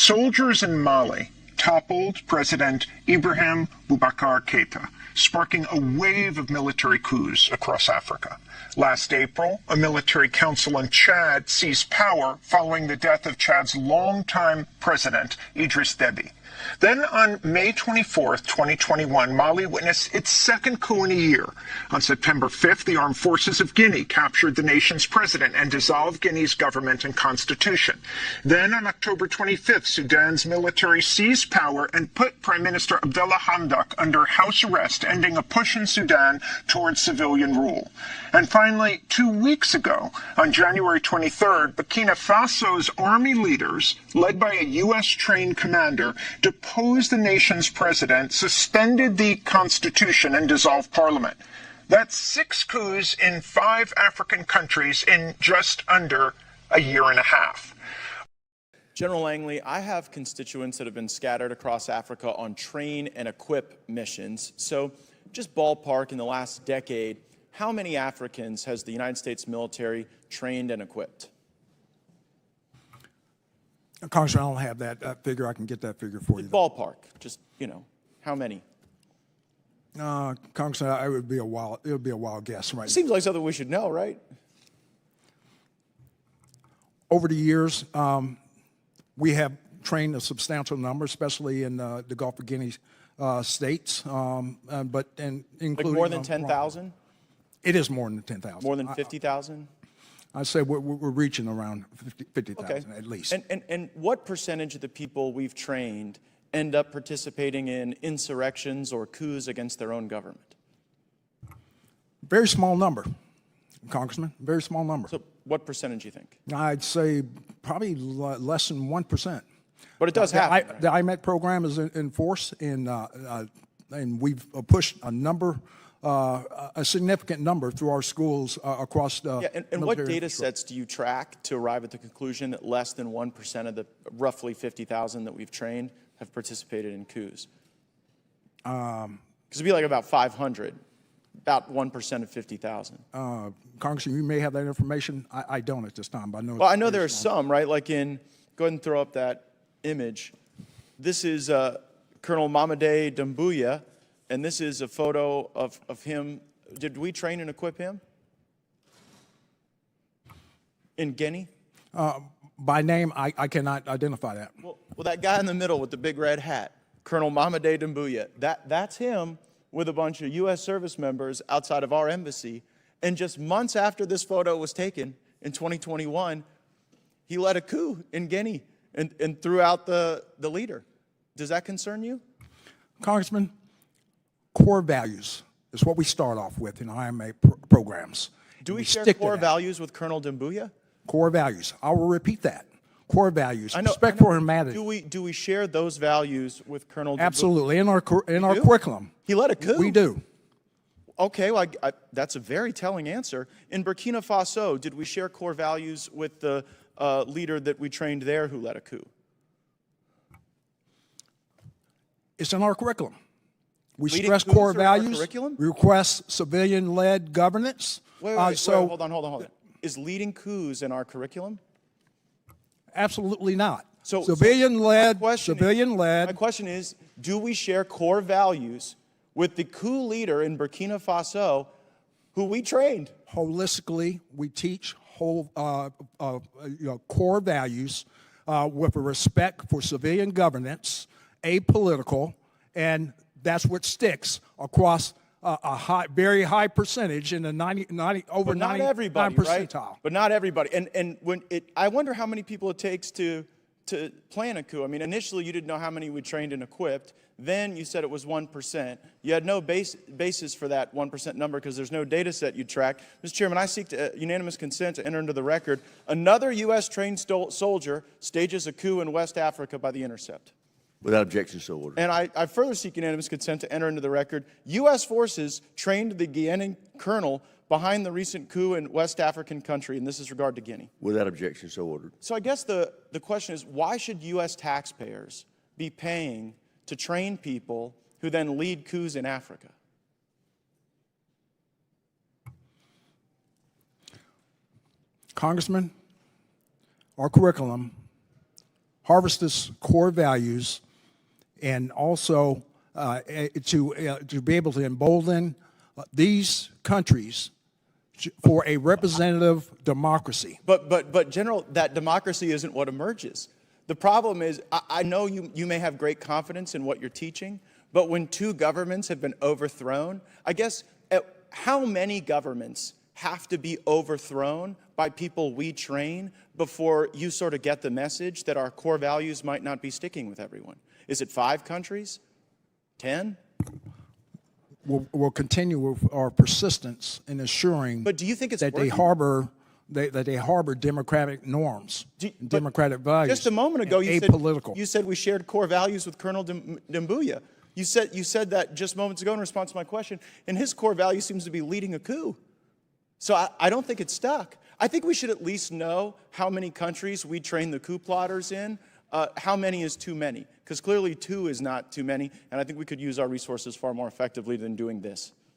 Soldiers in Mali toppled President Ibrahim Boubacar Keïta, sparking a wave of military coups across Africa. Last April, a military council in Chad seized power following the death of Chad's longtime president, Idriss Déby. Then on May 24, 2021, Mali witnessed its second coup in a year. On September 5th, the armed forces of Guinea captured the nation's president and dissolved Guinea's government and constitution. Then on October 25th, Sudan's military seized power and put Prime Minister Abdallah Hamdok under house arrest, ending a push in Sudan towards civilian rule. And finally, 2 weeks ago, on January 23rd, Burkina Faso's army leaders, led by a U.S.-trained commander, deposed the nation's president, suspended the constitution, and dissolved parliament. That's 6 coups in 5 African countries in just under a year and a half. General Langley, I have constituents that have been scattered across Africa on train and equip missions. So just ballpark, in the last decade, how many Africans has the United States military trained and equipped? Congressman, I don't have that figure. I can get that figure for you. Ballpark, just, how many? Congressman, it would be a wild guess right now. Seems like something we should know, right? Over the years, we have trained a substantial number, especially in the Gulf of Guinea states, but including like more than 10,000. It is more than 10,000. More than 50,000. I'd say we're reaching around 50,000 okay. at least. And what percentage of the people we've trained end up participating in insurrections or coups against their own government? Very small number, Congressman. Very small number. So what percentage do you think? I'd say probably less than 1%. But it does happen. Right? The IMET program is in force, and we've pushed a significant number through our schools across the and what data sets do you track to arrive at the conclusion that less than 1% of the roughly 50,000 that we've trained have participated in coups? Because it'd be like about 500, about 1% of 50,000. Congressman, you may have that information. I don't at this time, but I know. Well, I know there are some, right? Like go ahead and throw up that image. This is Colonel Mamadi Doumbouya. And this is a photo of him. Did we train and equip him in Guinea? By name, I cannot identify that. Well, that guy in the middle with the big red hat, Colonel Mamadi Doumbouya, that's him with a bunch of U.S. service members outside of our embassy. And just months after this photo was taken in 2021, he led a coup in Guinea and threw out the leader. Does that concern you? Congressman, core values is what we start off with in IMA programs. Do we share core values with Colonel Doumbouya? Core values. I will repeat that. Core values. Respect for humanity. Do we share those values with Colonel Doumbouya? Absolutely. In our curriculum. He led a coup? We do. Okay, well, that's a very telling answer. In Burkina Faso, did we share core values with the leader that we trained there who led a coup? It's in our curriculum. We Leading stress core values. We request civilian-led governance. Wait, hold on. Is leading coups in our curriculum? Absolutely not. So civilian-led. My question is, do we share core values with the coup leader in Burkina Faso, who we trained? Holistically, we teach core values with a respect for civilian governance, apolitical, and that's what sticks across a very high percentage in the 99 percentile. Right? But not everybody. And I wonder how many people it takes to plan a coup. I mean, initially you didn't know how many we trained and equipped. Then you said it was 1%. You had no basis for that 1% number because there's no data set you track. Mr. Chairman, I seek unanimous consent to enter into the record. Another U.S. trained soldier stages a coup in West Africa by The Intercept. Without objection, so ordered. And I further seek unanimous consent to enter into the record. U.S. forces trained the Guinean colonel behind the recent coup in West African country, and this is regard to Guinea. Without objection, so ordered. So I guess the question is, why should U.S. taxpayers be paying to train people who then lead coups in Africa? Congressman, our curriculum Harvest's core values, and also to be able to embolden these countries for a representative democracy. But General, that democracy isn't what emerges. The problem is, I know you may have great confidence in what you're teaching, but when two governments have been overthrown, I guess how many governments have to be overthrown by people we train before you sort of get the message that our core values might not be sticking with everyone? Is it 5 countries? 10? We'll continue with our persistence in assuring But do you think it's that working? they harbor democratic norms, democratic values. Just a moment ago, you apolitical. said we shared core values with Colonel Doumbouya. You said that just moments ago in response to my question, and his core value seems to be leading a coup. So I don't think it's stuck. I think we should at least know how many countries we train the coup plotters in. How many is too many? Because clearly 2 is not too many, and I think we could use our resources far more effectively than doing this.